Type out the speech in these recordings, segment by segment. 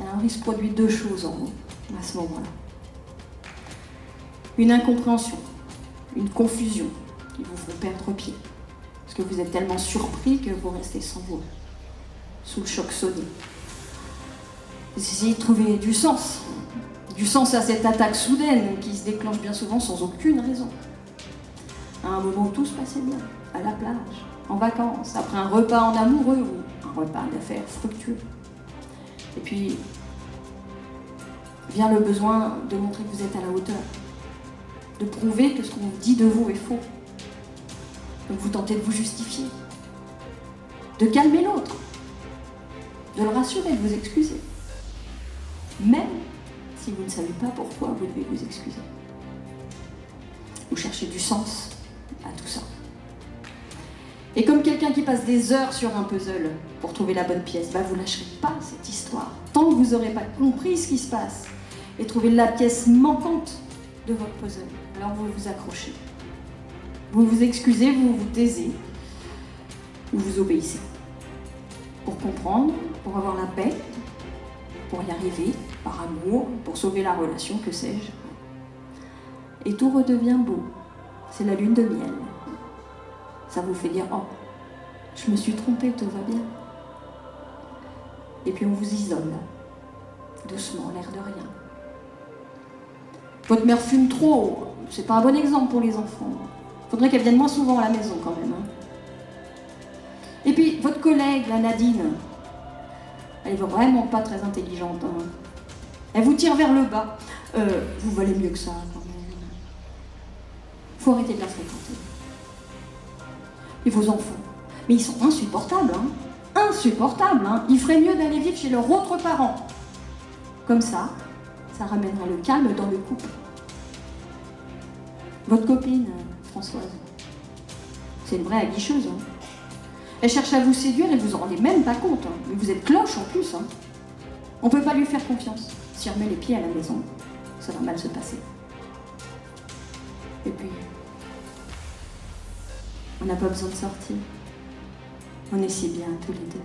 Alors il se produit deux choses en vous à ce moment-là. Une incompréhension, une confusion qui vous font perdre pied. Parce que vous êtes tellement surpris que vous restez sans voix, sous le choc sonné. Vous essayez de trouver du sens à cette attaque soudaine qui se déclenche bien souvent sans aucune raison. À un moment où tout se passait bien, à la plage, en vacances, après un repas en amoureux ou un repas d'affaires fructueux. Et puis, vient le besoin de montrer que vous êtes à la hauteur, de prouver que ce qu'on dit de vous est faux. Donc vous tentez de vous justifier, de calmer l'autre, de le rassurer, de vous excuser. Même si vous ne savez pas pourquoi vous devez vous excuser. Vous cherchez du sens à tout ça. Et comme quelqu'un qui passe des heures sur un puzzle pour trouver la bonne pièce, vous ne lâcherez pas cette histoire. Tant que vous n'aurez pas compris ce qui se passe et trouvé la pièce manquante de votre puzzle, alors vous vous accrochez. Vous vous excusez, vous vous taisez, ou vous obéissez. Pour comprendre, pour avoir la paix, pour y arriver, par amour, pour sauver la relation, que sais-je. Et tout redevient beau. C'est la lune de miel. Ça vous fait dire « Oh, je me suis trompée, tout va bien ». Et puis on vous isole, doucement, l'air de rien. Votre mère fume trop, c'est pas un bon exemple pour les enfants. Faudrait qu'elle vienne moins souvent à la maison quand même. Et puis votre collègue, la Nadine, elle est vraiment pas très intelligente. Elle vous tire vers le bas. Vous valez mieux que ça quand même. Faut arrêter de la fréquenter. Et vos enfants, mais ils sont insupportables, insupportables. Ils feraient mieux d'aller vivre chez leurs autres parents. Comme ça ramènera le calme dans le couple. Votre copine, Françoise, c'est une vraie aguicheuse. Elle cherche à vous séduire et vous en rendez même pas compte. Mais vous êtes cloche en plus. On peut pas lui faire confiance. Si on remet les pieds à la maison, ça va mal se passer. Et puis, on n'a pas besoin de sortir. On est si bien tous les deux.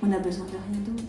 On a besoin de rien d'autre.